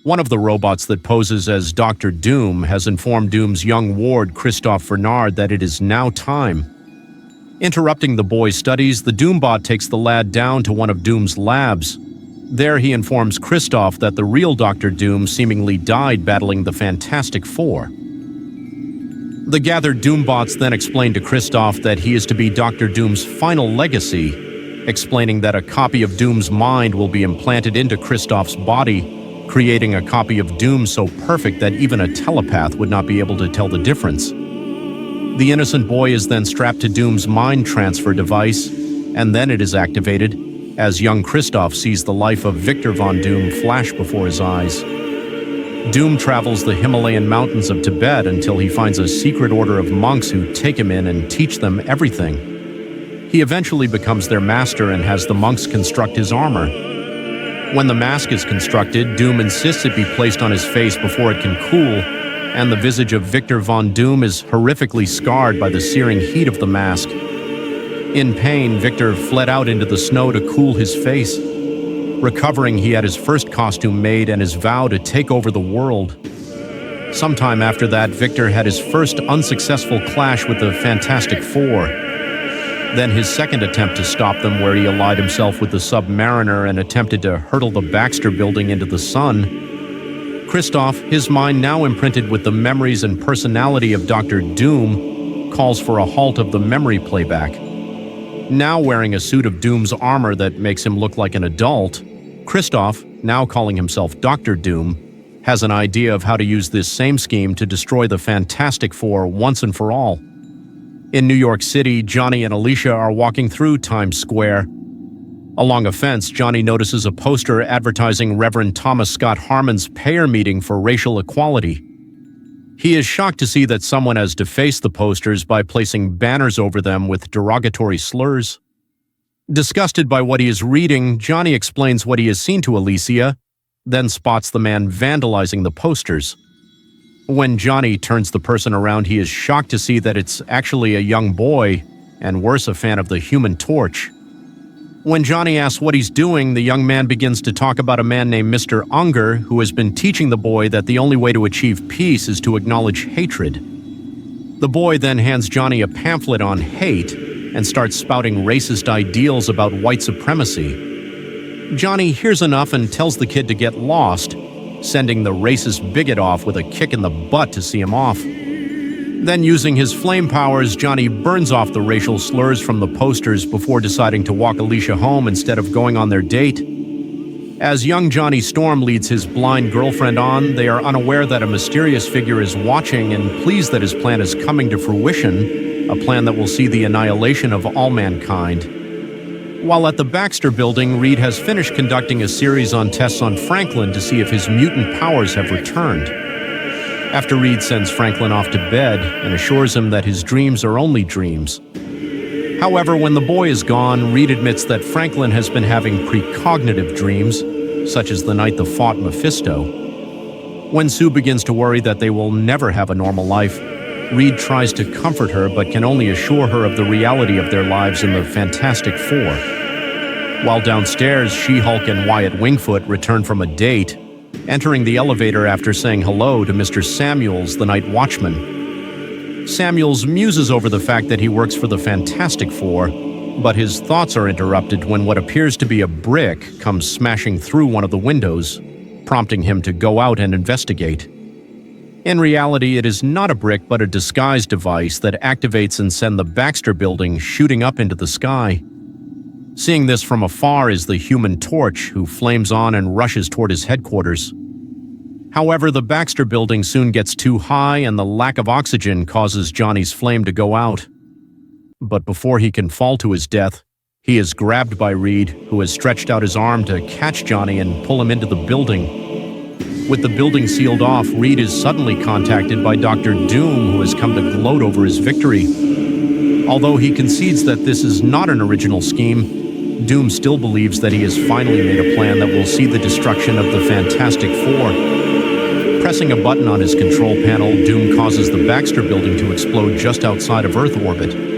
One of the robots that poses as Dr. Doom has informed Doom's young ward, Christophe Bernard, that it is now time. Interrupting the boy's studies, the Doombot takes the lad down to one of Doom's labs. There he informs Christophe that the real Dr. Doom seemingly died battling the Fantastic Four. The gathered Doombots then explain to Christophe that he is to be Dr. Doom's final legacy, explaining that a copy of Doom's mind will be implanted into Christophe's body, creating a copy of Doom so perfect that even a telepath would not be able to tell the difference. The innocent boy is then strapped to Doom's mind transfer device, and then it is activated, as young Christophe sees the life of Victor Von Doom flash before his eyes. Doom travels the Himalayan mountains of Tibet until he finds a secret order of monks who take him in and teach them everything. He eventually becomes their master and has the monks construct his armor. When the mask is constructed, Doom insists it be placed on his face before it can cool, and the visage of Victor Von Doom is horrifically scarred by the searing heat of the mask. In pain, Victor fled out into the snow to cool his face. Recovering, he had his first costume made and his vow to take over the world. Sometime after that, Victor had his first unsuccessful clash with the Fantastic Four. Then his second attempt to stop them, where he allied himself with the Submariner and attempted to hurtle the Baxter building into the sun. Christophe, his mind now imprinted with the memories and personality of Dr. Doom, calls for a halt of the memory playback. Now wearing a suit of Doom's armor that makes him look like an adult, Christophe, now calling himself Dr. Doom, has an idea of how to use this same scheme to destroy the Fantastic Four once and for all. In New York City, Johnny and Alicia are walking through Times Square. Along a fence, Johnny notices a poster advertising Reverend Thomas Scott Harmon's prayer meeting for racial equality. He is shocked to see that someone has defaced the posters by placing banners over them with derogatory slurs. Disgusted by what he is reading, Johnny explains what he has seen to Alicia, then spots the man vandalizing the posters. When Johnny turns the person around, he is shocked to see that it's actually a young boy, and worse, a fan of the Human Torch. When Johnny asks what he's doing, the young man begins to talk about a man named Mr. Unger, who has been teaching the boy that the only way to achieve peace is to acknowledge hatred. The boy then hands Johnny a pamphlet on hate and starts spouting racist ideals about white supremacy. Johnny hears enough and tells the kid to get lost, sending the racist bigot off with a kick in the butt to see him off. Then, using his flame powers, Johnny burns off the racial slurs from the posters before deciding to walk Alicia home instead of going on their date. As young Johnny Storm leads his blind girlfriend on, they are unaware that a mysterious figure is watching and pleased that his plan is coming to fruition, a plan that will see the annihilation of all mankind. While at the Baxter building, Reed has finished conducting a series on tests on Franklin to see if his mutant powers have returned. After Reed sends Franklin off to bed and assures him that his dreams are only dreams. However, when the boy is gone, Reed admits that Franklin has been having precognitive dreams, such as the night they fought Mephisto. When Sue begins to worry that they will never have a normal life, Reed tries to comfort her but can only assure her of the reality of their lives in the Fantastic Four. While downstairs, She-Hulk and Wyatt Wingfoot return from a date, entering the elevator after saying hello to Mr. Samuels, the night watchman. Samuels muses over the fact that he works for the Fantastic Four, but his thoughts are interrupted when what appears to be a brick comes smashing through one of the windows, prompting him to go out and investigate. In reality, it is not a brick but a disguise device that activates and sends the Baxter building shooting up into the sky. Seeing this from afar is the Human Torch, who flames on and rushes toward his headquarters. However, the Baxter building soon gets too high and the lack of oxygen causes Johnny's flame to go out. But before he can fall to his death, he is grabbed by Reed, who has stretched out his arm to catch Johnny and pull him into the building. With the building sealed off, Reed is suddenly contacted by Dr. Doom, who has come to gloat over his victory. Although he concedes that this is not an original scheme, Doom still believes that he has finally made a plan that will see the destruction of the Fantastic Four. Pressing a button on his control panel, Doom causes the Baxter building to explode just outside of Earth orbit.